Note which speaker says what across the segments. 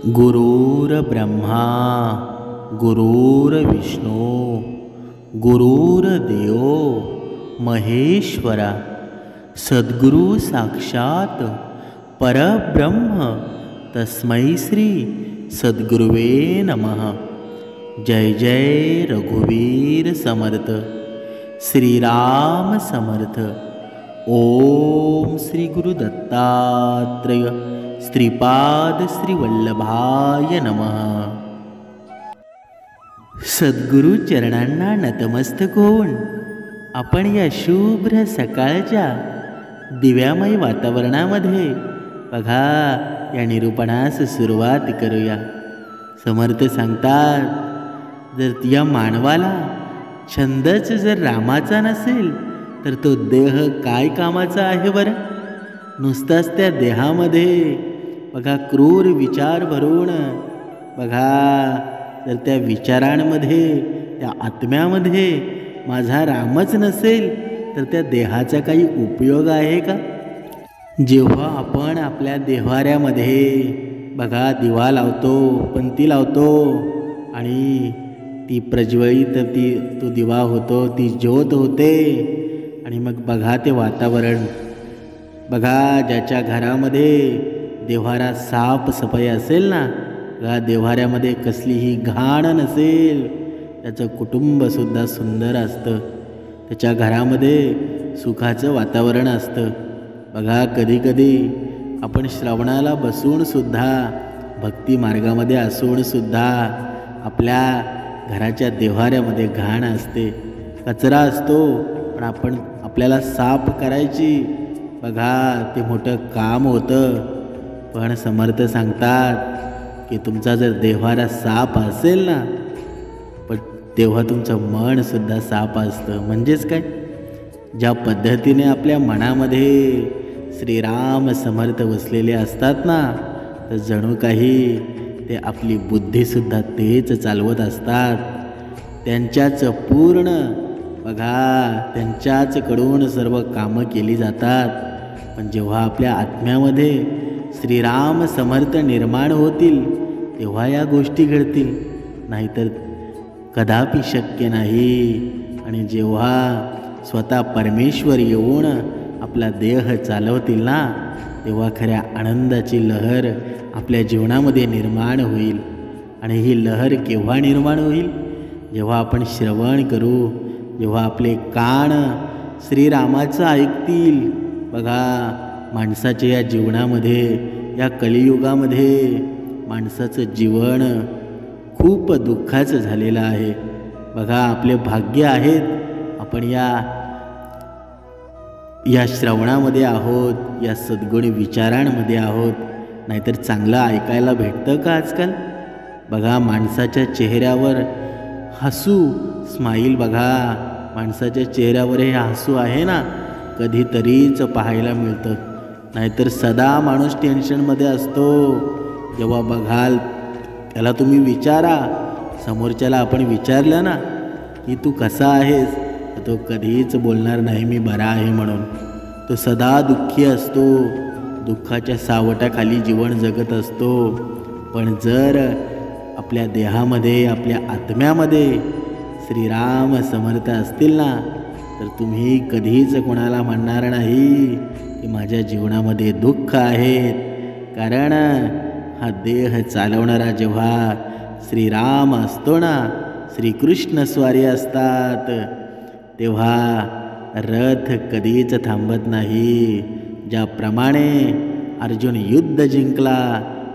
Speaker 1: गुरुर्ब्रह्मा गुरुर्विष्णू गुरुर्देव महेश्वरा सद्गुरु साक्षात परब्रह्म तस्मै श्री सद्गुरुवे नमः। जय जय रघुवीर समर्थ श्रीराम समर्थ। ओम श्री गुरु दत्तात्रेय श्रीपाद श्री वल्लभाय नमः। सद्गुरु चरणांना नतमस्तक होऊन आपण या शुभ्र सकाळच्या दिव्यामय वातावरणामध्ये बघा या निरूपणास सुरुवात करूया। समर्थ सांगतात, जर या मानवाला छंदच जर रामाचा नसेल तर तो देह काय कामाचा आहे बरं। नुसताच त्या देहामध्ये बघा क्रूर विचार भरून बघा, जर त्या विचारांमध्ये त्या आत्म्यामध्ये माझा रामच नसेल तर त्या देहाचा काही उपयोग आहे का। जेव्हा आपण आपल्या देव्हाऱ्यामध्ये बघा दिवा लावतो, पंती लावतो आणि ती प्रज्वलित तो दिवा होतो, ती ज्योत होते आणि मग बघा ते वातावरण बघा, ज्याच्या घरामध्ये देव्हारा साफसफाई असेल ना, बघा देव्हाऱ्यामध्ये कसलीही घाण नसेल, त्याचं कुटुंबसुद्धा सुंदर असतं, त्याच्या घरामध्ये सुखाचं वातावरण असतं। बघा कधीकधी आपण श्रवणाला बसूनसुद्धा भक्ती मार्गामध्ये असूनसुद्धा आपल्या घराच्या देव्हाऱ्यामध्ये घाण असते, कचरा असतो, पण आपण आपल्याला साफ करायची बघा ते मोठं काम होतं। पण समर्थ सांगतात की तुमचा जर देव्हारा साफ असेल ना, पण तेव्हा तुमचं मनसुद्धा साफ असतं। म्हणजेच काय, ज्या पद्धतीने आपल्या मनामध्ये श्रीराम समर्थ वसलेले असतात ना, तर जणू काही ते आपली बुद्धीसुद्धा तेच चालवत असतात। त्यांच्याच पूर्ण बघा त्यांच्याचकडून सर्व कामं केली जातात। पण जेव्हा आपल्या आत्म्यामध्ये श्रीराम समर्थ निर्माण होतील तेव्हा या गोष्टी घडतील, नाहीतर कदापि शक्य नाही। आणि जेव्हा स्वतः परमेश्वर येऊन आपला देह चालवतील ना, तेव्हा खऱ्या आनंदाची लहर आपल्या जीवनामध्ये निर्माण होईल। आणि ही लहर केव्हा निर्माण होईल, जेव्हा आपण श्रवण करू, जेव्हा आपले कान श्रीरामाचं ऐकतील। बघा माणसाच्या या जीवनामध्ये, या कलियुगामध्ये माणसाचं जीवन खूप दुःखाचं झालेलं आहे। बघा आपले भाग्य आहेत आपण या श्रवणामध्ये आहोत, या सद्गुण विचारांमध्ये आहोत, नाहीतर चांगलं ऐकायला भेटतं का आजकाल। बघा माणसाच्या चेहऱ्यावर हसू स्माईल, बघा माणसाच्या चेहऱ्यावर हे हसू आहे ना, कधीतरीच पाहायला मिळतं, नाहीतर सदा माणूस टेन्शनमध्ये असतो। जेव्हा बघाल त्याला तुम्ही विचारा, समोरच्याला आपण विचारलं ना की तू कसा आहेस, तर तो कधीच बोलणार नाही मी बरा आहे म्हणून। तो सदा दुःखी असतो, दुःखाच्या सावटाखाली जीवन जगत असतो। पण जर आपल्या देहामध्ये आपल्या आत्म्यामध्ये श्रीराम समर्थ असतील ना, तर तुम्ही कधीच कोणाला म्हणणार नाही की माझ्या जीवनामध्ये दुःख आहे, कारण हा देह चालवणारा जेव्हा श्रीराम असतो ना, श्रीकृष्ण स्वारी असतात, तेव्हा रथ कधीच थांबत नाही। ज्याप्रमाणे अर्जुन युद्ध जिंकला,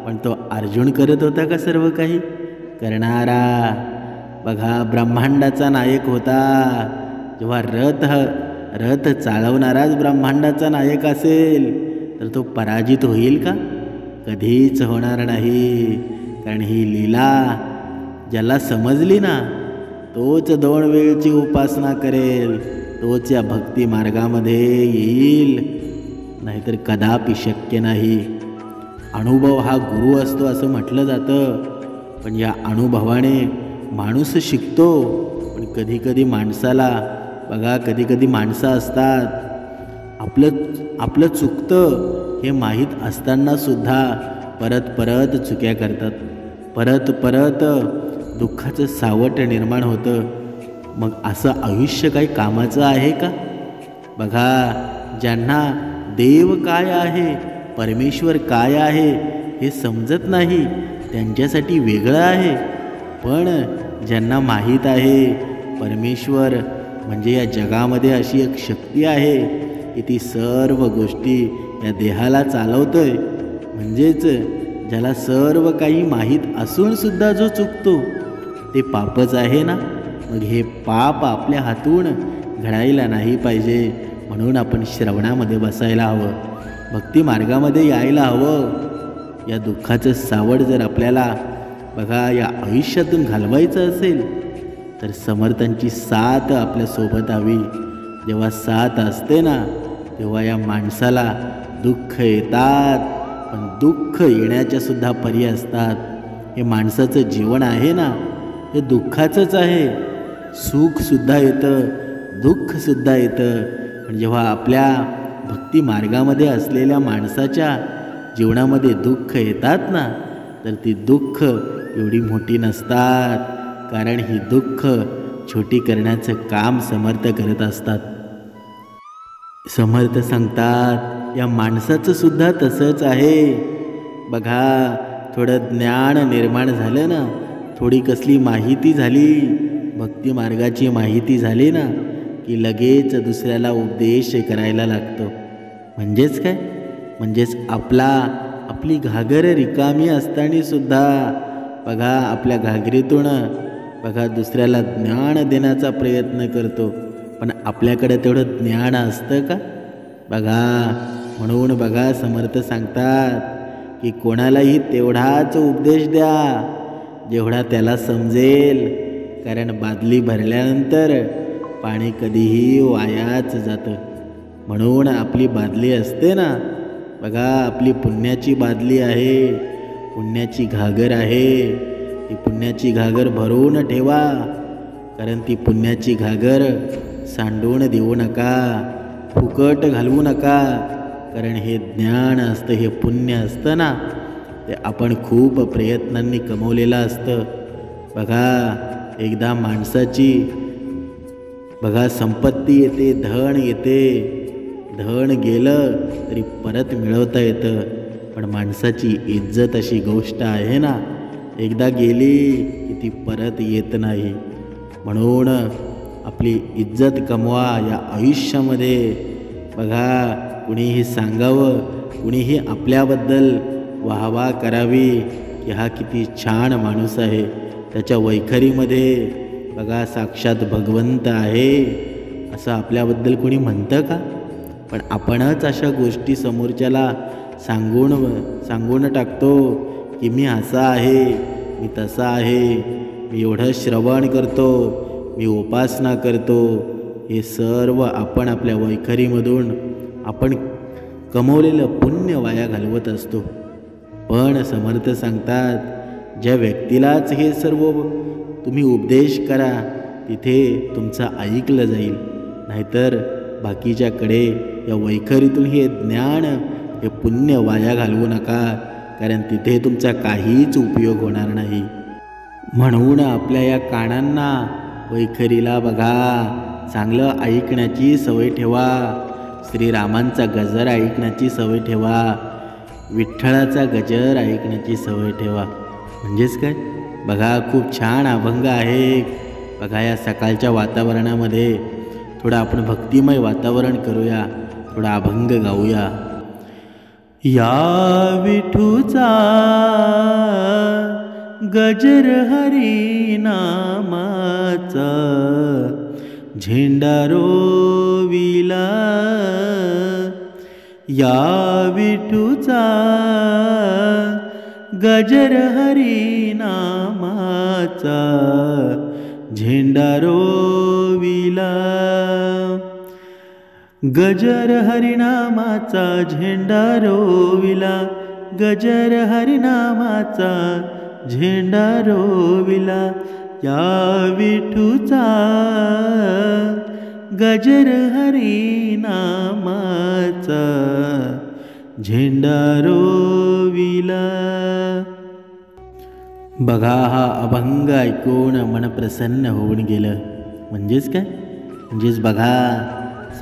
Speaker 1: पण तो अर्जुन करत होता का सर्व काही करणारा। बघा ब्रह्मांडाचा नायक होता, जेव्हा रथ चालवणाराच ब्रह्मांडाचा नायक असेल तर तो पराजित होईल का, कधीच होणार नाही। कारण ही लीला ज्याला समजली ना, तोच 2 वेळची उपासना करेल, तोच या भक्ती मार्गामध्ये येईल, नाहीतर कदापि शक्य नाही। अनुभव हा गुरु असतो असं म्हटलं जातं, पण या अनुभवाने माणूस शिकतो। पण कधीकधी माणसाला बघा, कधीकधी माणसं असतात आपलं चुकतं हे माहीत असतानासुद्धा परत परत चुक्या करतात, परत परत दुःखाचं सावट निर्माण होतं. मग असं आयुष्य काही कामाचं आहे का? बघा, ज्यांना देव काय आहे, परमेश्वर काय आहे हे समजत नाही त्यांच्यासाठी वेगळं आहे. पण ज्यांना माहीत आहे परमेश्वर म्हणजे या जगामध्ये अशी एक शक्ती आहे की ती सर्व गोष्टी या देहाला चालवतोय, म्हणजेच ज्याला सर्व काही माहीत असूनसुद्धा जो चुकतो ते पापच आहे ना. मग हे पाप आपल्या हातून घडायला नाही पाहिजे, म्हणून आपण श्रवणामध्ये बसायला हवं, भक्ती मार्गामध्ये यायला हवं. या दुःखाचं सावट जर आपल्याला बघा या आयुष्यातून घालवायचं असेल तर समर्थांची साथ आपल्यासोबत हवी. जेव्हा साथ असते ना तेव्हा या माणसाला दुःख येतात, पण दुःख येण्याच्यासुद्धा पर्याय असतात. हे माणसाचं जीवन आहे ना हे दुःखाचंच आहे. सुखसुद्धा येतं, दुःखसुद्धा येतं. पण जेव्हा आपल्या भक्ती मार्गामध्ये असलेल्या माणसाच्या जीवनामध्ये दुःख येतात ना तर ती दुःख एवढी मोठी नसतात, कारण ही दुःख छोटी करण्याचं काम समर्थ करत असतात. समर्थ सांगतात या माणसाचं सुद्धा तसंच आहे. बघा, थोडं ज्ञान निर्माण झालं ना, थोडी कसली माहिती झाली, भक्ती मार्गाची माहिती झाली ना की लगेच दुसऱ्याला उपदेश करायला लागतो. म्हणजेच काय? म्हणजेच आपली घागर रिकामी असताना सुद्धा बघा आपल्या घागरीतून बघा दुसऱ्याला ज्ञान देण्याचा प्रयत्न करतो. पण आपल्याकडे तेवढं ज्ञान असतं का? बघा, म्हणून बघा समर्थ सांगतात की कोणालाही तेवढाच उपदेश द्या जेवढा त्याला समजेल, कारण बादली भरल्यानंतर पाणी कधीही वायाच जातं. म्हणून आपली बादली असते ना बघा, आपली पुण्याची बादली आहे, पुण्याची घागर आहे, ती पुण्याची घागर भरून ठेवा, कारण ती पुण्याची घागर सांडून देऊ नका, फुकट घालवू नका. कारण हे ज्ञान असतं, हे पुण्य असतं ना ते आपण खूप प्रयत्नांनी कमवलेलं असतं. बघा, एकदा माणसाची बघा संपत्ती येते, धन येते, धन गेलं तरी परत मिळवता येतं. पण माणसाची इज्जत अशी गोष्ट आहे ना, एकदा गेली की ती परत येत नाही. म्हणून आपली इज्जत कमवा या आयुष्यामध्ये. बघा, कुणीही सांगावं, कुणीही आपल्याबद्दल वाहवा करावी की हा किती छान माणूस आहे, त्याच्या वैखरीमध्ये बघा साक्षात भगवंत आहे, असं आपल्याबद्दल कोणी म्हणतं का? पण आपणच अशा गोष्टी समोरच्याला सांगून टाकतो की मी असा आहे, मी तसा आहे, मी एवढं श्रवण करतो, मी उपासना करतो. हे सर्व आपण आपल्या वैखरीमधून आपण कमवलेलं पुण्य वाया घालवत असतो. पण समर्थ सांगतात ज्या व्यक्तीलाच हे सर्व तुम्ही उपदेश करा तिथे तुमचं ऐकलं जाईल, नाहीतर बाकीच्याकडे या वैखरीतून हे ज्ञान हे पुण्य वाया घालवू नका, कारण तिथे तुमचा काहीच उपयोग होणार नाही. म्हणून आपल्या या कानांना वैखरीला बघा चांगलं ऐकण्याची सवय ठेवा. श्रीरामांचा गजर ऐकण्याची सवय ठेवा, विठ्ठलाचा गजर ऐकण्याची सवय ठेवा. म्हणजेच काय? बघा, खूप छान अभंग आहे. बघा, या सकाळच्या वातावरणामध्ये थोडं आपण भक्तिमय वातावरण करूया, थोडा अभंग गाऊया. या विठूचा गजर हरी नामाचा झेंडा रोविला, या विठूचा गजर हरी नामाचा झेंडा रोविला, गजर हरिनामाचा झेंडा रोविला, गजर हरिनामाचा झेंडा रोविला, या विठूचा गजर हरिनामाचा झेंडा रोविला. होविला. बघा, हा अभंग ऐकून मन प्रसन्न होऊन गेलं. म्हणजेच काय? म्हणजेच बघा,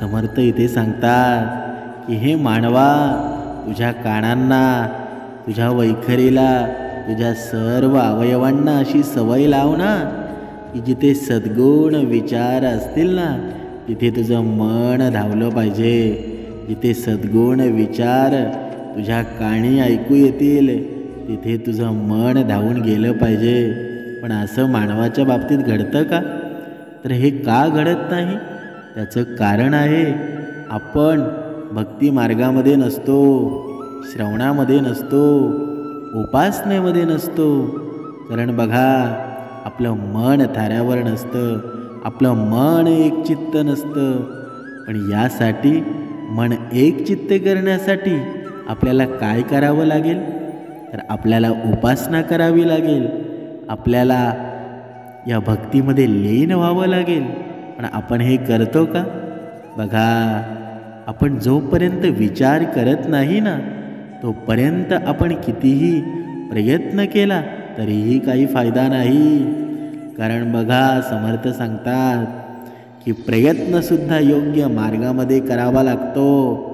Speaker 1: समर्थ इथे सांगतात की हे मानवा, तुझ्या कानांना, तुझ्या वैखरीला, तुझ्या सर्व अवयवांना अशी सवय लाव ना की जिथे सद्गुण विचार असतील ना तिथे तुझं मन धावलं पाहिजे. जिथे सद्गुण विचार तुझ्या कानी ऐकू येतील तिथे तुझं मन धावून गेलं पाहिजे. पण असं मानवाच्या बाबतीत घडतं का? तर हे का घडत नाही? त्याचं कारण आहे, आपण भक्ती मार्गामध्ये नसतो, श्रवणामध्ये नसतो, उपासनेमध्ये नसतो. कारण बघा, आपलं मन थाऱ्यावर नसतं, आपलं मन एकचित्त नसतं. पण यासाठी मन एकचित्त करण्यासाठी आपल्याला काय करावं लागेल? तर आपल्याला उपासना करावी लागेल, आपल्याला या भक्तीमध्ये लीन व्हावं लागेल. पण आपण हे करतो का? बघा, आपण जोपर्यंत विचार करत नाही ना तोपर्यंत आपण कितीही प्रयत्न केला तरीही काही फायदा नाही. कारण बघा, समर्थ सांगतात की प्रयत्नसुद्धा योग्य मार्गामध्ये करावा लागतो.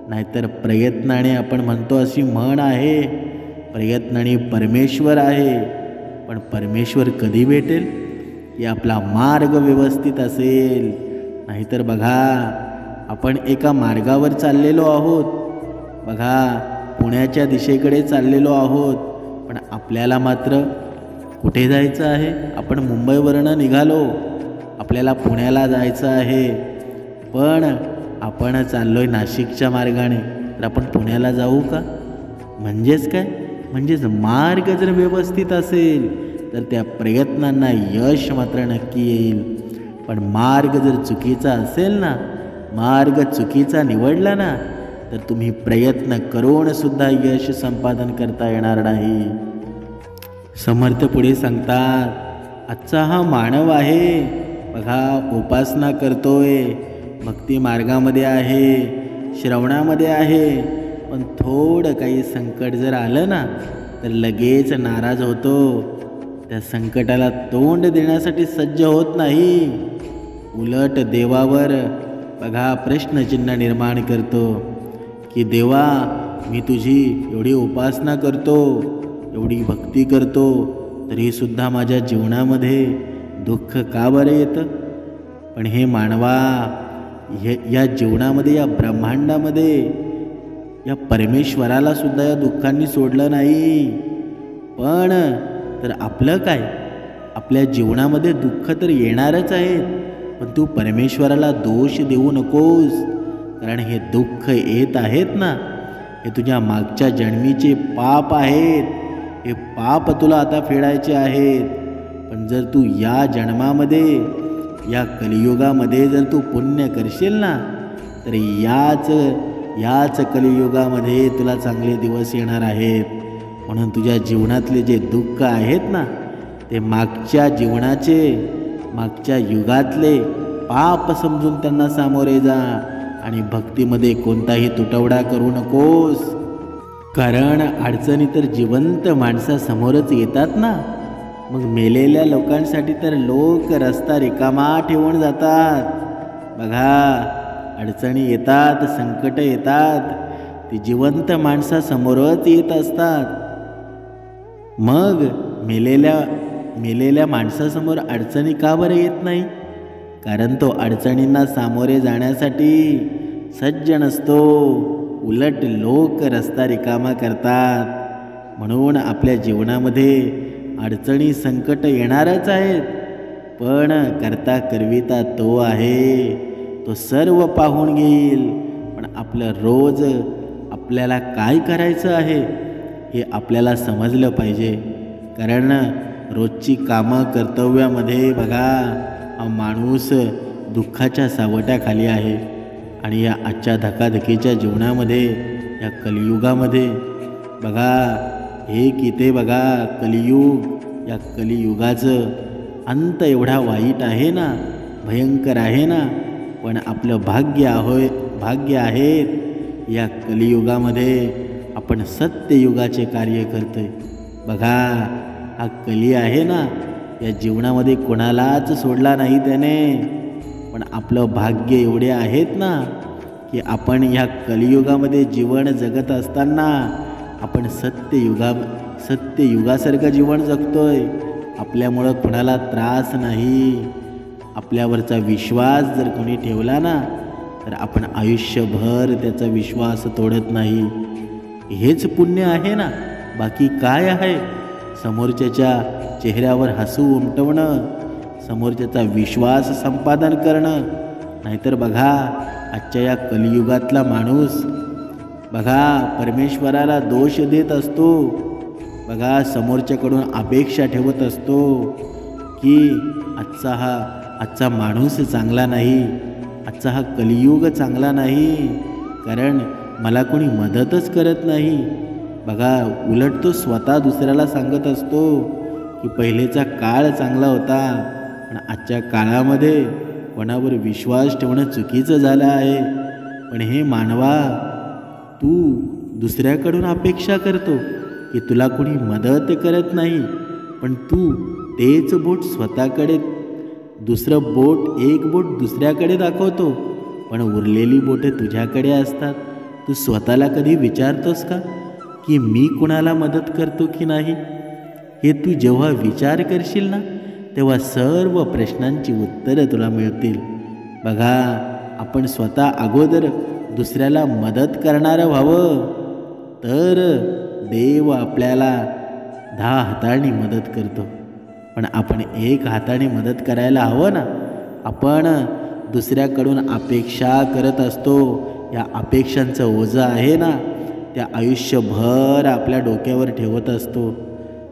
Speaker 1: नाहीतर प्रयत्नाने, आपण म्हणतो अशी म्हण आहे, प्रयत्नाने परमेश्वर आहे. पण परमेश्वर कधी भेटेल? की आपला मार्ग व्यवस्थित असेल. नाहीतर बघा, आपण एका मार्गावर चाललेलो आहोत, बघा पुण्याच्या दिशेकडे चाललेलो आहोत, पण आपल्याला मात्र कुठे जायचं आहे? आपण मुंबईवरनं निघालो, आपल्याला पुण्याला जायचं आहे, पण आपण चाललोय नाशिकच्या मार्गाने, तर आपण पुण्याला जाऊ का? म्हणजेच काय? म्हणजेच मार्ग जर व्यवस्थित असेल तर त्या प्रयत्नांना यश मात्र नक्की येईल. पण मार्ग जर चुकीचा असेल ना, मार्ग चुकीचा निवडला ना, तर तुम्ही प्रयत्न करून सुद्धा यश संपादन करता येणार नाही. समर्थ पुढे सांगतात, आजचा हा मानव आहे, बघा उपासना करतोय, भक्ती मार्गामध्ये आहे, श्रवणामध्ये आहे, पण थोडं काही संकट जर आलं ना तर लगेच नाराज होतो. त्या संकटाला तोंड देण्यासाठी सज्ज होत नाही. उलट देवावर बघा प्रश्नचिन्ह निर्माण करतो की देवा, मी तुझी एवढी उपासना करतो, एवढी भक्ती करतो, तरीसुद्धा माझ्या जीवनामध्ये दुःख का बरं येतं? पण हे मानवा, या जीवनामध्ये, या ब्रह्मांडामध्ये या परमेश्वराला सुद्धा या दुःखांनी सोडलं नाही. पण तर आपलं काय? आपल्या जीवनामध्ये दुःख तर येणारच आहेत, पण तू परमेश्वराला दोष देऊ नकोस. कारण हे दुःख येत आहेत ना, हे तुझ्या मागच्या जन्मीचे पाप आहेत. हे पाप तुला आता फेडायचे आहेत. पण जर तू या जन्मामध्ये, या कलियुगामध्ये जर तू पुण्य करशील ना, तर याच कलियुगामध्ये तुला चांगले दिवस येणार आहेत. म्हणून तुझ्या जीवनातले जे दुःख आहेत ना, ते मागच्या जीवनाचे, मागच्या युगातले पाप समजून त्यांना सामोरे जा आणि भक्तीमध्ये कोणताही तुटवडा करू नकोस. कारण अडचणी तर जिवंत माणसासमोरच येतात ना. मग मेलेल्या लोकांसाठी तर लोक रस्ता रिकामा ठेवून जातात. बघा, अडचणी येतात, संकट येतात, ती जिवंत माणसासमोरच येत असतात. मग मेलेल्या माणसासमोर अडचणी का बरं येत नाही? कारण तो अडचणींना सामोरे जाण्यासाठी सज्ज नसतो. उलट लोक रस्ता रिकामा करतात. म्हणून आपल्या जीवनामध्ये अडचणी, संकट येणारच आहेत, पण करता करविता तो आहे, तो सर्व पाहून घेईल. पण आपलं रोज आपल्याला काय करायचं आहे हे आपल्याला समजलं पाहिजे. कारण रोजची कामं, कर्तव्यामध्ये बघा, हा माणूस दुःखाच्या सावटाखाली आहे. आणि या आजच्या धकाधकीच्या जीवनामध्ये, या कलियुगामध्ये बघा, हे किती बघा कलियुग, या कलियुगाचं अंत एवढा वाईट आहे ना, भयंकर आहे ना. पण आपलं भाग्य आहे या कलियुगामध्ये आपण सत्ययुगाचे कार्य करतोय. बघा, हा कली आहे ना, या जीवनामध्ये कोणालाच सोडला नाही त्याने. पण आपलं भाग्य एवढे आहेत ना की आपण ह्या कलियुगामध्ये जीवन जगत असताना आपण सत्ययुगासारखं जीवन जगतोय. आपल्यामुळं कोणाला त्रास नाही. आपल्यावरचा विश्वास जर कोणी ठेवला ना तर आपण आयुष्यभर त्याचा विश्वास तोडत नाही. हेच पुण्य आहे ना, बाकी काय आहे? समोरच्याच्या चेहऱ्यावर हसू उमटवणं, समोरच्याचा विश्वास संपादन करणं. नाहीतर बघा, आजच्या या कलियुगातला माणूस बघा परमेश्वराला दोष देत असतो. बघा, समोरच्याकडून अपेक्षा ठेवत असतो की आजचा माणूस चांगला नाही, आजचा हा कलियुग चांगला नाही, कारण मला कोणी मदतच करत नाही. बघा, उलट तो स्वतः दुसऱ्याला सांगत असतो की पहिलेचा काळ चांगला होता, पण आजच्या काळामध्ये कोणावर विश्वास ठेवणं चुकीचं झालं आहे. पण हे मानवा, तू दुसऱ्याकडून अपेक्षा करतो की तुला कोणी मदत करत नाही, पण तू तेच बोट स्वतःकडे, एक बोट दुसऱ्याकडे दाखवतो, पण उरलेली बोटे तुझ्याकडे असतात. तू स्वतःला कधी विचारतोस का की मी कुणाला मदत करतो की नाही? हे तू जेव्हा विचार करशील ना तेव्हा सर्व प्रश्नांची उत्तरं तुला मिळतील. बघा, आपण स्वतः अगोदर दुसऱ्याला मदत करणारं व्हावं, तर देव आपल्याला 10 हातांनी मदत करतो. पण आपण 1 हाताने मदत करायला हवं ना. आपण दुसऱ्याकडून अपेक्षा करत असतो. या अपेक्षांचं ओझं आहे ना, त्या आयुष्यभर आपल्या डोक्यावर ठेवत असतो.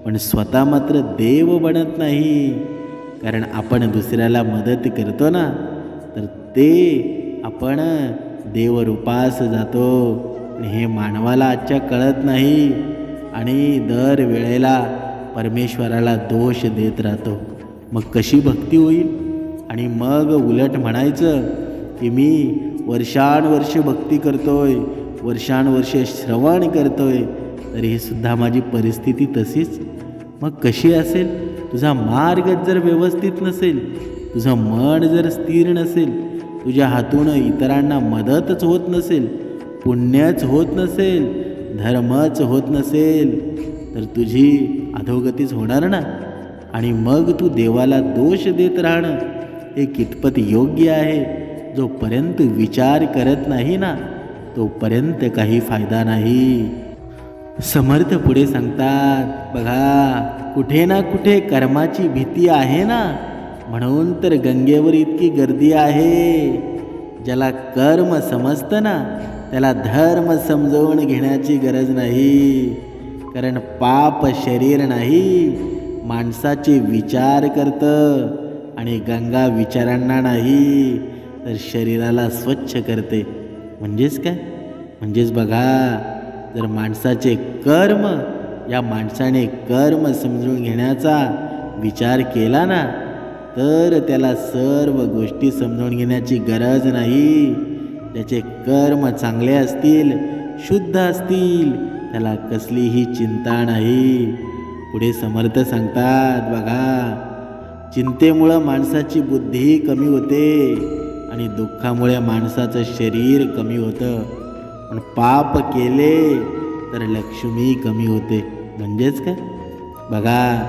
Speaker 1: पण स्वतः मात्र देव बनत नाही. कारण आपण दुसऱ्याला मदत करतो ना, तर ते आपण देवरूपास जातो. हे मानवाला आजच्या कळत नाही आणि दर वेळेला परमेश्वराला दोष देत राहतो. मग कशी भक्ती होईल? आणि मग उलट म्हणायचं की मी वर्षानुवर्ष भक्ती करतोय, वर्षानुवर्ष श्रवण करतोय, तरीही सुद्धा माझी परिस्थिती तशीच. मग कशी असेल? तुझा मार्ग जर व्यवस्थित नसेल, तुझं मन जर स्थिर नसेल, तुझ्या हातून इतरांना मदतच होत नसेल, पुण्यच होत नसेल, धर्मच होत नसेल, तर तुझी अधोगतीच होणार ना. आणि मग तू देवाला दोष देत राहणं हे कितपत योग्य आहे? जोपर्यंत विचार करत नाही ना तोपर्यंत काही फायदा नाही. समर्थ पुढे सांगतात, बघा, कुठे ना कुठे कर्माची भीती आहे ना, म्हणून तर गंगेवर इतकी गर्दी आहे. ज्याला कर्म समजतं ना त्याला धर्म समजवून घेण्याची गरज नाही. कारण पाप शरीर नाही, माणसाचे विचार करतं, आणि गंगा विचारांना नाही तर शरीराला स्वच्छ करते. म्हणजेच काय? म्हणजेच बघा, जर माणसाचे कर्म, या माणसाने कर्म समजून घेण्याचा विचार केला ना तर त्याला सर्व गोष्टी समजून घेण्याची गरज नाही. त्याचे कर्म चांगले असतील, शुद्ध असतील, त्याला कसलीही चिंता नाही. पुढे समर्थ सांगतात, बघा, चिंतेमुळं माणसाची बुद्धी कमी होते आणि दुःखामुळे माणसाचं शरीर कमी होतं. पण पाप केले तर लक्ष्मी कमी होते. म्हणजेच काय? बघा,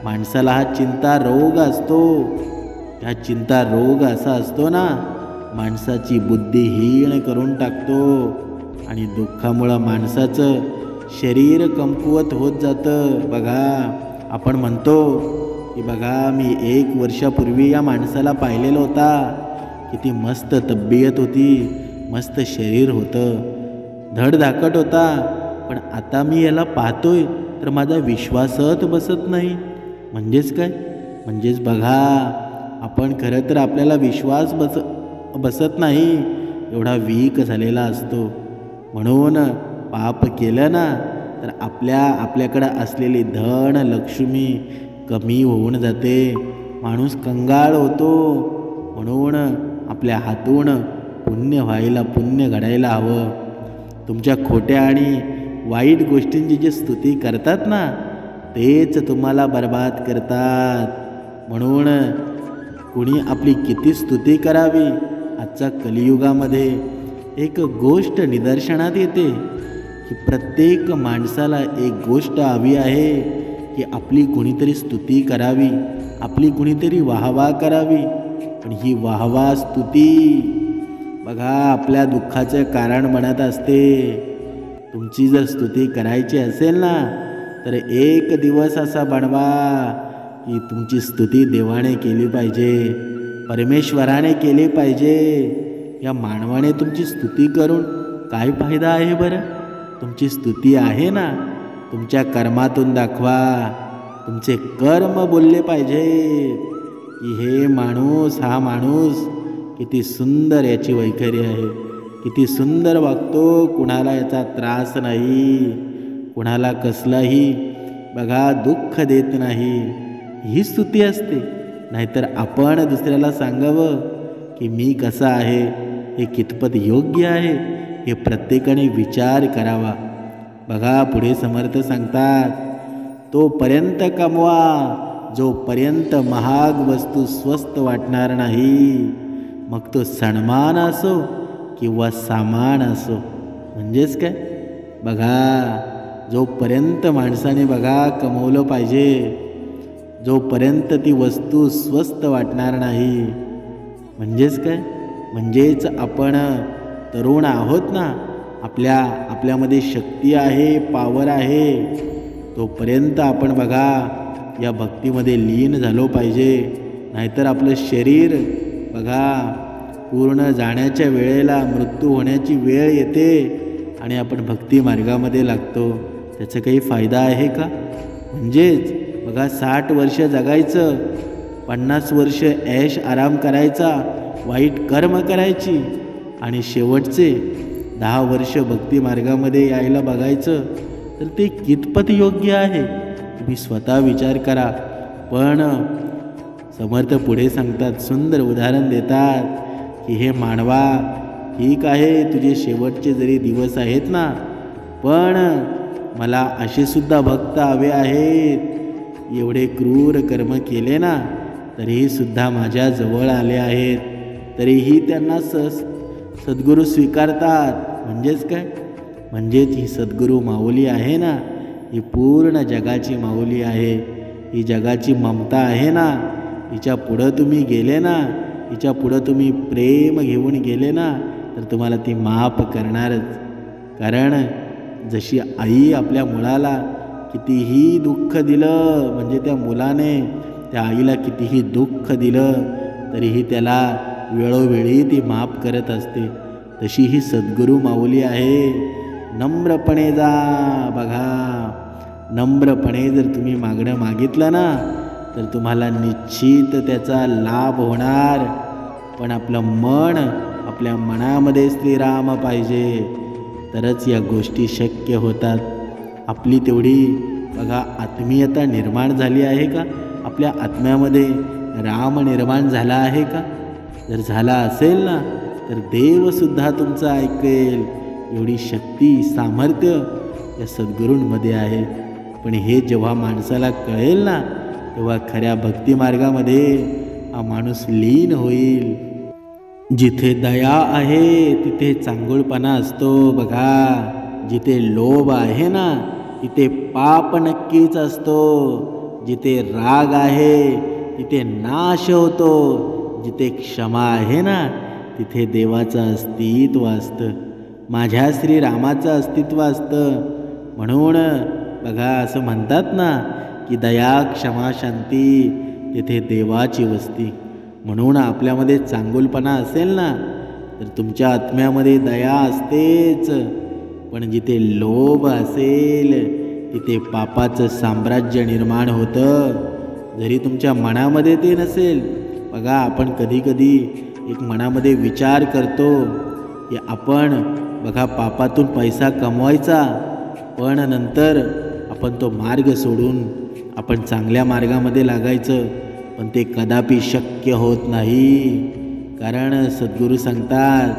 Speaker 1: माणसाला हा चिंता रोग असतो. हा चिंता रोग असा असतो ना, माणसाची बुद्धी हीन करून टाकतो आणि दुःखामुळं माणसाचं शरीर कमकुवत होत जातं. बघा, आपण म्हणतो की बघा, मी 1 वर्षापूर्वी या माणसाला पाहिलेलं होता, किती मस्त तब्येत होती, मस्त शरीर होतं, धडधाकट होता, पण आता मी याला पाहतोय तर माझा विश्वासच बसत नाही. म्हणजेच काय? म्हणजेच बघा, आपण खरं तर आपल्याला विश्वास बसत नाही एवढा वीक झालेला असतो. म्हणून पाप केलं ना तर आपल्याकडं असलेली धन लक्ष्मी कमी होऊन जाते, माणूस कंगाळ होतो. म्हणून आपल्या हातून पुण्य घडायला हवं. तुमच्या खोट्या आणि वाईट गोष्टींची जी स्तुती करतात ना, तेच तुम्हाला बर्बाद करतात. म्हणून कुणी आपली किती स्तुती करावी, आजच्या कलियुगामध्ये एक गोष्ट निदर्शनात येते की प्रत्येक माणसाला एक गोष्ट हवी आहे की आपली कुणीतरी स्तुती करावी, आपली कुणीतरी वाहवा करावी. पण ही वाहवा स्तुती बघा आपल्या दुःखाचं कारण बनत असते. तुमची जर स्तुती करायची असेल ना, तर एक दिवस असा बनवा की तुमची स्तुती देवाने केली पाहिजे, परमेश्वराने केली पाहिजे. या मानवाने तुमची स्तुती करून काय फायदा आहे बरं? तुमची स्तुती आहे ना, तुमच्या कर्मातून दाखवा. तुमचे कर्म बोलले पाहिजे की हे माणूस, हा माणूस किती सुंदर, याची वैखरी आहे, किती सुंदर वागतो, कुणाला याचा त्रास नाही, कुणाला कसलाही बघा दुःख देत नाही. ही स्तुती असते. नाहीतर आपण दुसऱ्याला सांगावं की मी कसा आहे, हे कितपत योग्य आहे, हे प्रत्येकाने विचार करावा. बघा पुढे समर्थ सांगतात, तोपर्यंत कमवा जोपर्यंत महाग वस्तू स्वस्त वाटणार नाही, मग तो सन्मान असो किंवा सामान असो. म्हणजेच काय बघा, जोपर्यंत माणसाने बघा कमवलं पाहिजे, जोपर्यंत ती वस्तू स्वस्त वाटणार नाही. म्हणजेच काय, म्हणजेच आपण तरुण आहोत ना, आपल्यामध्ये शक्ती आहे, पावर आहे, तोपर्यंत आपण बघा या भक्तीमध्ये लीन झालो पाहिजे. नाहीतर आपलं शरीर बघा पूर्ण जाण्याच्या वेळेला मृत्यू होण्याची वेळ येते आणि आपण भक्ती मार्गामध्ये लागतो. त्याचा काही फायदा आहे का? म्हणजेच बघा 60 वर्ष जगायचं, 50 वर्ष ऐश आराम करायचा, वाईट कर्म करायची आणि शेवटचे 10 वर्ष भक्ती मार्गामध्ये यायला बघायचं, तर ते कितपत योग्य आहे? तुम्ही स्वतः विचार करा. पण समर्थ पुढे सांगतात, सुंदर उदाहरण देतात की हे मानवा, ठीक आहे तुझे शेवटचे जरी दिवस आहेत ना, पण मला असे सुद्धा भक्त हवे आहेत, एवढे क्रूर कर्म केले ना तरीही सुद्धा माझ्या जवळ आले आहेत, तरीही त्यांना सद्गुरू स्वीकारतात. म्हणजेच काय, म्हणजेच ही सद्गुरू माऊली आहे ना, ही पूर्ण जगाची माऊली आहे. ही जगाची ममता आहे ना, हिच्या पुढं तुम्ही गेले ना, हिच्या पुढं तुम्ही प्रेम घेऊन गेले ना, तर तुम्हाला ती माफ करणारच. कारण जशी आई आपल्या मुलाला कितीही दुःख दिलं, म्हणजे त्या मुलाने त्या आईला कितीही दुःख दिलं तरीही त्याला वेळोवेळी ती माफ करत असते, तशी ही सद्गुरू माऊली आहे. नम्रपणे जा. बघा नम्रपणे जर तुम्ही मागणं मागितलं ना, तर तुम्हाला निश्चित त्याचा लाभ होणार. पण आपलं मन, आपल्या मनामध्ये श्रीराम पाहिजे, तरच या गोष्टी शक्य होतात. आपली तेवढी बघा आत्मीयता निर्माण झाली आहे का? आपल्या आत्म्यामध्ये राम निर्माण झाला आहे का? जर झाला असेल ना, तर देवसुद्धा तुमचं ऐकेल. एवढी शक्ती, सामर्थ्य या सद्गुरूंमध्ये आहे. पण हे जेव्हा माणसाला कळेल ना, तेव्हा खऱ्या भक्तिमार्गामध्ये हा माणूस लीन होईल. जिथे दया आहे तिथे चांगुलपणा असतो. बघा जिथे लोभ आहे ना, तिथे पाप नक्कीच असतो. जिथे राग आहे तिथे नाश होतो. जिथे क्षमा आहे ना, तिथे देवाचं अस्तित्व असतं, माझ्या श्रीरामाचं अस्तित्व असतं. म्हणून बघा असं म्हणतात ना की दया, क्षमा, शांती, तिथे देवाची वस्ती. म्हणून आपल्यामध्ये चांगुलपणा असेल ना, तर तुमच्या आत्म्यामध्ये दया असतेच. पण जिथे लोभ असेल तिथे पापाचं साम्राज्य निर्माण होतं. जरी तुमच्या मनामध्ये ते नसेल. बघा आपण कधीकधी एक मनामध्ये विचार करतो की आपण बघा पापातून पैसा कमवायचा, पण नंतर आपण तो मार्ग सोडून आपण चांगल्या मार्गामध्ये लागायचं. पण ते कदापि शक्य होत नाही. कारण सद्गुरू सांगतात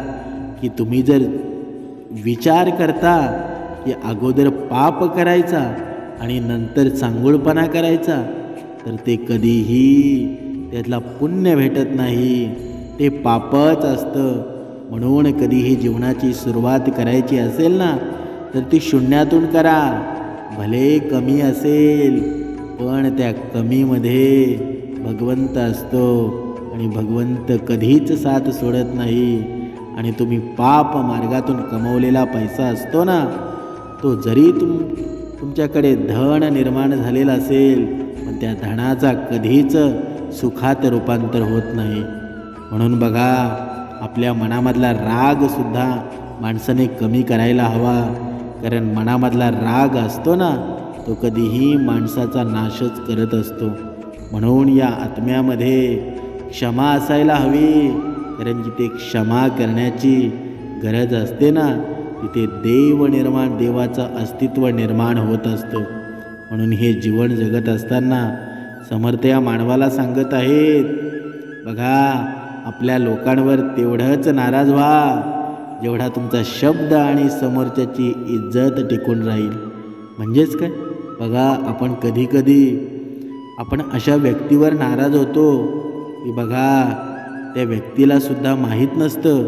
Speaker 1: की तुम्ही जर विचार करता की अगोदर पाप करायचा आणि नंतर चांगुलपणा करायचा तर ते कधीही त्यातला पुण्य भेटत नाही, ते पापच असतं. म्हणून कधीही जीवनाची सुरुवात करायची असेल ना तर ती शून्यातून करा. भले कमी असेल पण त्या कमीमध्ये भगवंत असतो आणि भगवंत कधीच साथ सोडत नाही. आणि तुम्ही पाप मार्गातून कमवलेला पैसा असतो ना, तो जरी तुमच्याकडे धन निर्माण झालेला असेल पण त्या धनाचा कधीच सुखात रूपांतर होत नाही. म्हणून बघा, आपल्या मनामधला रागसुद्धा माणसाने कमी करायला हवा. कारण मनामधला राग असतो ना, तो कधीही माणसाचा नाशच करत असतो. म्हणून या आत्म्यामध्ये क्षमा असायला हवी. कारण जिथे क्षमा करण्याची गरज असते ना तिथे देवाचं अस्तित्व निर्माण होत असतं. म्हणून हे जीवन जगत असताना समर्थ या मानवाला सांगत आहेत, बघा, आपल्या लोकांवर तेवढंच नाराज व्हा जेवढा तुमचा शब्द आणि समोरच्याची इज्जत टिकून राहील. म्हणजेच काय, बघा, आपण कधी आपण अशा व्यक्तीवर नाराज होतो की बघा त्या व्यक्तीला सुद्धा माहीत नसतं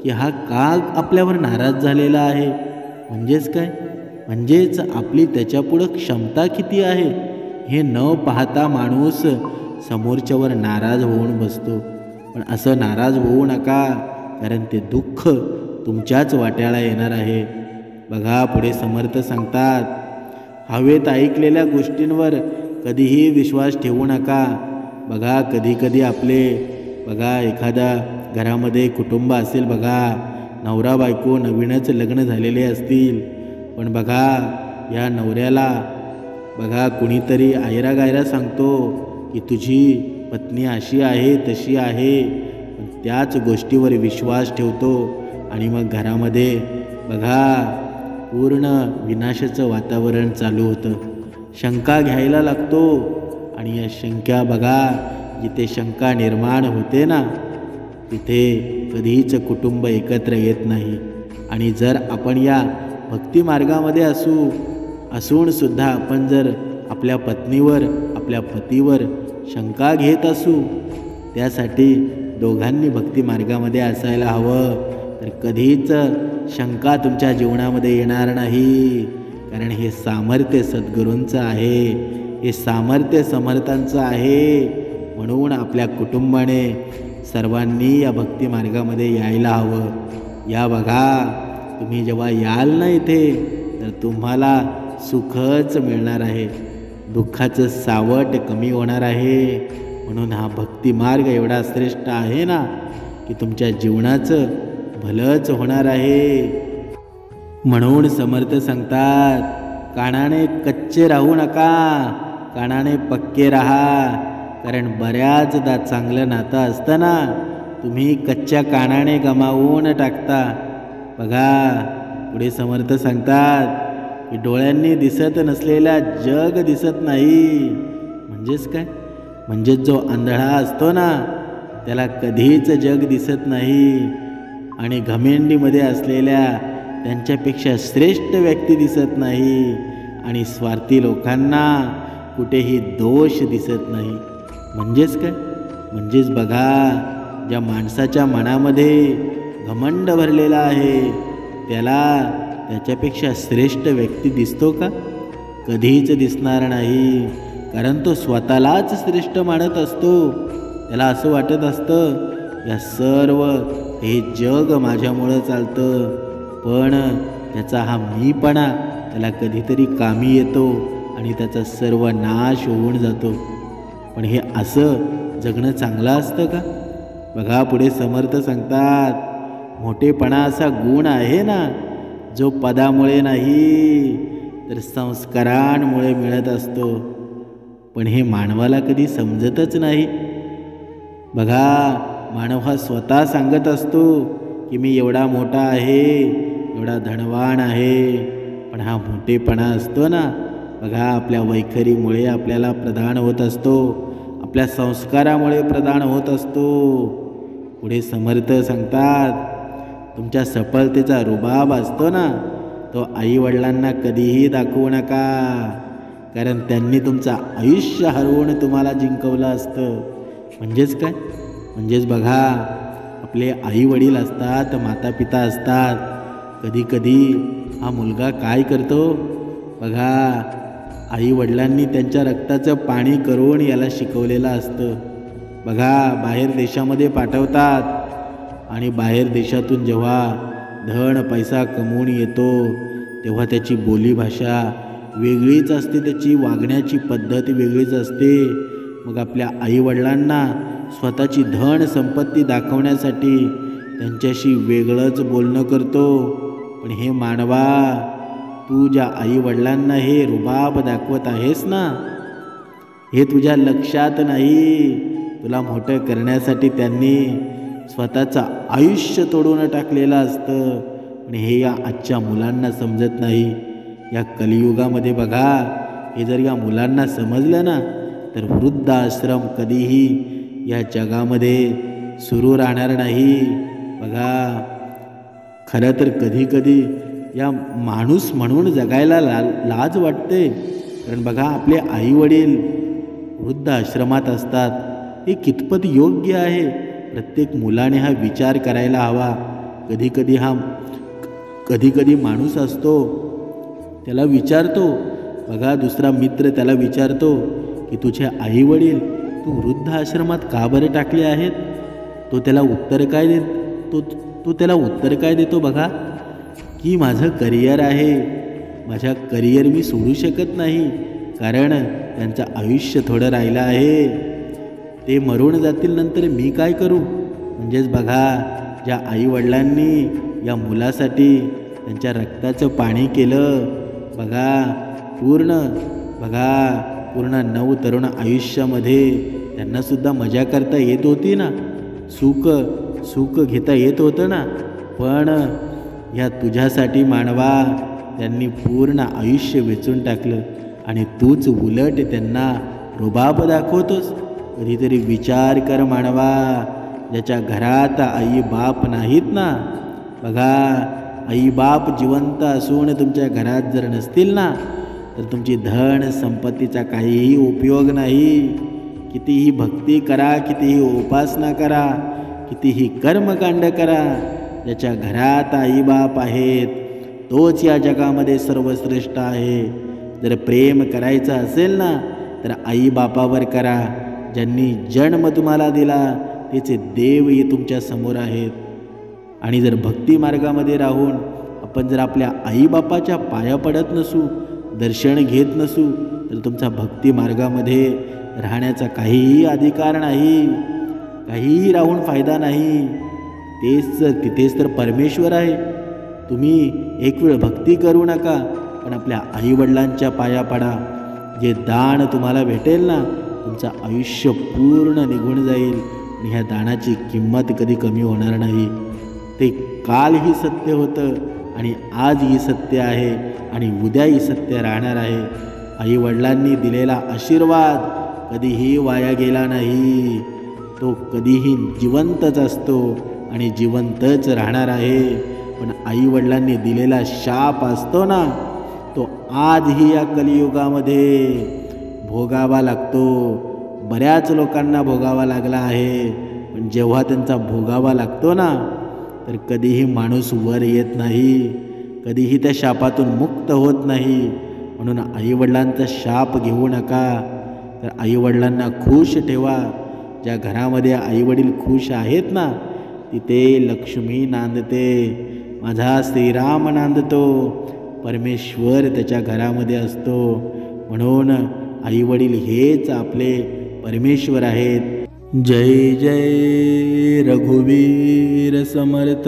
Speaker 1: की हा का आपल्यावर नाराज झालेला आहे. म्हणजेच काय, म्हणजेच आपली त्याच्यापुढं क्षमता किती आहे हे न पाहता माणूस समोरच्यावर नाराज होऊन बसतो. पण असं नाराज होऊ नका, कारण ते दुःख तुमच्याच वाट्याला येणार आहे. बघा, पुढे समर्थ सांगतात, हवेत ऐकलेल्या गोष्टींवर कधीही विश्वास ठेवू नका. बघा, कधी बघा, एखादा घरामध्ये कुटुंब असेल, बघा, नवरा बायको नवीनच लग्न झालेले असतील, पण बघा या नवऱ्याला बघा कुणीतरी आयरा सांगतो की तुझी पत्नी अशी आहे तशी आहे, पण त्याच गोष्टीवर विश्वास ठेवतो आणि मग घरामध्ये बघा पूर्ण विनाशाचं वातावरण चालू होतं. शंका घ्यायला लागतो आणि या शंका बघा, जिथे शंका निर्माण होते ना तिथे कधीच कुटुंब एकत्र येत नाही. आणि जर आपण या भक्ती मार्गामध्ये असून सुद्धा आपण जर आपल्या पत्नीवर आपल्या पतीवर शंका घेत असू, त्यासाठी दोघांनी भक्ती मार्गामध्ये असायला हवं. तर कधीच शंका तुमच्या जीवनामध्ये येणार नाही. कारण हे सामर्थ्य सद्गुरूंचं आहे, हे सामर्थ्य समर्थांचं आहे. म्हणून आपल्या कुटुंबाने सर्वांनी या भक्ती मार्गामध्ये यायला हवं. या बघा, तुम्ही जेव्हा याल ना इथे तर तुम्हाला सुखच मिळणार आहे, दुःखाचं सावट कमी होणार आहे. म्हणून हा भक्ती मार्ग एवढा श्रेष्ठ आहे ना की तुमच्या जीवनाचं भलंच होणार आहे. म्हणून समर्थ सांगतात, कानाने कच्चे राहू नका, कानाने पक्के राहा. कारण बऱ्याचदा चांगलं नातं असताना तुम्ही कच्च्या कानाने गमावून टाकता. बघा, पुढे समर्थ सांगतात की डोळ्यांनी दिसत नसलेला जग दिसत नाही. म्हणजेच काय, म्हणजेच जो आंधळा असतो ना त्याला कधीच जग दिसत नाही. आणि घमेंडीमध्ये असलेल्या त्यांच्यापेक्षा श्रेष्ठ व्यक्ती दिसत नाही. आणि स्वार्थी लोकांना कुठेही दोष दिसत नाही. म्हणजेच काय, म्हणजेच बघा, ज्या माणसाच्या मनामध्ये घमंड भरलेला आहे त्याला त्याच्यापेक्षा श्रेष्ठ व्यक्ती दिसतो का? कधीच दिसणार नाही. कारण तो स्वतःलाच श्रेष्ठ मानत असतो. त्याला असं वाटत असतं या सर्व हे जग माझ्यामुळं चालतं. पण त्याचा हा मीपणा त्याला कधीतरी कामी येतो आणि त्याचा सर्व नाश होऊन जातो. पण हे असं जगणं चांगलं असतं का? बघा, पुढे समर्थ सांगतात, मोठेपणा असा गुण आहे ना जो पदामुळे नाही तर संस्कारांमुळे मिळत असतो. पण हे मानवाला कधी समजतच नाही. बघा, मानव हा स्वतः सांगत असतो की मी एवढा मोठा आहे, एवढा धनवान आहे. पण हा मोठेपणा असतो ना, बघा, आपल्या वैखरीमुळे आपल्याला प्रदान होत असतो, आपल्या संस्कारामुळे प्रदान होत असतो. पुढे समर्थ सांगतात, तुमच्या सफलतेचा रुबाब असतो ना तो आईवडिलांना कधीही दाखवू नका, कारण त्यांनी तुमचं आयुष्य हरवून तुम्हाला जिंकवलं असतं. म्हणजेच काय? म्हणजेच बघा, आपले आईवडील असतात, मातापिता असतात. कधीकधी हा मुलगा काय करतो बघा, आईवडिलांनी त्यांच्या रक्ताचं पाणी करून याला शिकवलेलं असतं. बघा, बाहेर देशामध्ये पाठवतात आणि बाहेर देशातून जेव्हा धन पैसा कमवून येतो तेव्हा त्याची बोलीभाषा वेगळीच असते, त्याची वागण्याची पद्धत वेगळीच असते. मग आपल्या आईवडिलांना स्वतःची धन संपत्ती दाखवण्यासाठी त्यांच्याशी वेगळंच बोलणं करतो. पण हे मानवा, तू ज्या आईवडिलांना हे रुबाब दाखवत आहेस ना, हे तुझ्या लक्षात नाही. तुला मोठं करण्यासाठी त्यांनी स्वतःचं आयुष्य तोडून टाकलेलं असतं. आणि हे या आजच्या मुलांना समजत नाही. या कलियुगामध्ये बघा, हे जर या मुलांना समजलं ना, तर वृद्धाश्रम कधीही या जगामध्ये सुरू राहणार नाही. बघा, खरं तर कधीकधी या माणूस म्हणून जगायला लाज वाटते. कारण बघा, आपले आईवडील वृद्धाश्रमात असतात, हे कितपत योग्य आहे? प्रत्येक मुलाने हा विचार करायला हवा. कधीकधी माणूस असतो, त्याला विचारतो बघा, दुसरा मित्र त्याला विचारतो की तुझे आईवडील तू वृद्धाश्रमात का बरे टाकले आहेत? तो त्याला उत्तर काय देतो बघा, की माझं करिअर आहे, माझ्या करिअर मी सोडू शकत नाही, कारण त्यांचं आयुष्य थोडं राहिलं आहे, ते मरून जातील, नंतर मी काय करू? म्हणजेच बघा, ज्या आईवडिलांनी या मुलासाठी त्यांच्या रक्ताचं पाणी केलं, पूर्ण 9 तरुण आयुष्यामध्ये त्यांनासुद्धा मजा करता येत होती ना, सुख घेता येत होतं ना. पण या तुझ्यासाठी मानवा, त्यांनी पूर्ण आयुष्य वेचून टाकलं आणि तूच उलट त्यांना रुबाब दाखवतोस. कधीतरी विचार कर मानवा, ज्याच्या घरात आई बाप नाहीत ना, बघा, आई बाप जिवंत असून तुमच्या घरात जर नसतील ना, तर तुमची धन संपत्तीचा काहीही उपयोग नाही. कितीही भक्ती करा, कितीही उपासना करा, कितीही कर्मकांड करा, ज्याच्या घरात आई बाप आहेत तोच या जगामध्ये सर्वश्रेष्ठ आहे. जर प्रेम करायचं असेल ना, तर आई बापावर करा. ज्यांनी जन्म तुम्हाला दिला त्याचे देव हे तुमच्या समोर आहेत. आणि जर भक्ती मार्गामध्ये राहून आपण जर आपल्या आईबापाच्या पाया पडत नसू, दर्शन घेत नसू, तर तुमचा भक्ती मार्गामध्ये राहण्याचा काहीही अधिकार नाही, काहीही राहून फायदा नाही. तिथेच तर परमेश्वर आहे. तुम्ही एक वेळ भक्ती करू नका, पण आपल्या आईवडिलांच्या पाया पडा. जे दान तुम्हाला भेटेल ना, तुमचं आयुष्य पूर्ण निघून जाईल आणि ह्या दानाची किंमत कधी कमी होणार नाही. ते कालही सत्य होतं आणि आजही सत्य आहे आणि उद्याही सत्य राहणार आहे. आईवडिलांनी दिलेला आशीर्वाद कधीही वाया गेला नाही. तो कधीही जिवंतच असतो आणि जिवंतच राहणार आहे. पण आईवडिलांनी दिलेला शाप असतो ना, तो आजही या कलियुगामध्ये भोगावा लागतो. बऱ्याच लोकांना भोगावा लागला आहे, पण जेव्हा त्यांचा भोगावा लागतो ना, तर कधीही माणूस वर येत नाही, कधीही त्या शापातून मुक्त होत नाही. म्हणून आईवडिलांचा शाप घेऊ नका, तर आईवडिलांना खुश ठेवा. ज्या घरामध्ये आईवडील खुश आहेत ना, तिथे लक्ष्मी नांदते. माझा श्रीराम नांदतो, परमेश्वर त्याच्या घरामध्ये असतो. म्हणून आईवडील हेच आपले परमेश्वर आहेत. जय जय रघुवीर समर्थ.